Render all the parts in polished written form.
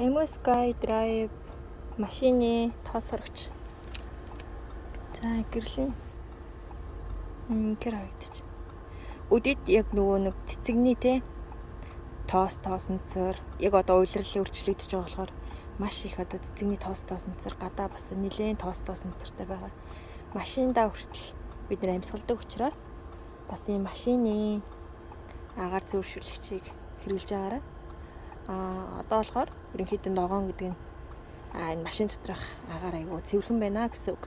Emu Sky Drive машины тоос сурагч. За гэрлэн. Харагдаж. Өдөд яг нөгөө нэг цэцэгний те тоосонцор яг одоо уйлрал өөрчлөгдөж байгаа болохоор маш их одоо цэцэгний тоосонцор гадаа бас нэлээд тоосонцортой байгаа. Машиндаа хүртэл бид нэр амьсгалдаг учраас бас ийм машины агаар зөвшөөрлөгчийг хэрэгжилж байгаарай. Одоо болохоор ерөнхийдөө ногоон гэдэг нь энэ машин доторх агаар айгуу цэвэрхэн байна гэсэн үг.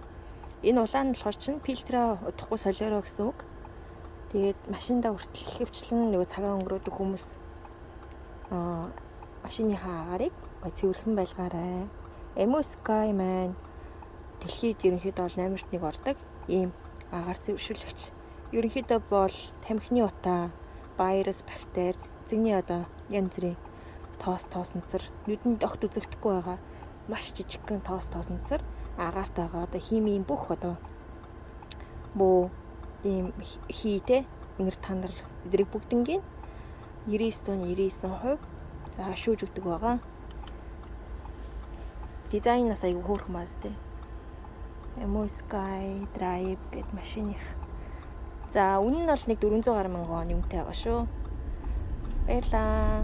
Энэ улаан нь болохоор чинь фильтрээ удахгүй солиороо гэсэн үг. Тэгээд машиндаа хүртэл хөвчлэн нөгөө цагаан өнгөрөөдөг хүмүүс машиныхаа агаарыг цэвэрхэн байлгаарай. Emu Sky маань дэлхийд ерөнхийдөө бол номерт 1 ордог ийм агаар зөвшөөрлөгч. Ерөнхийдөө бол тамхины утаа, вирус, бактери, цэцэгний одоо янз бүрийн тоосонцор нүдэнд огт үзэгдэхгүй байгаа маш жижигхэн тоосонцор агаартай одоо химийн бүх одоо бөө ийм хийтэй ингэр тандар эдрийг бүгднгийн 99% за шүүж өгдөг байгаа. Дизайнаас аягүй хөөрхөн бааз тээ. Emu Sky Drive гэдэг машиных. За үнэ нь бол нэг 400 гаруй мянган вон юмтай байгаа шүү. Баярлаа.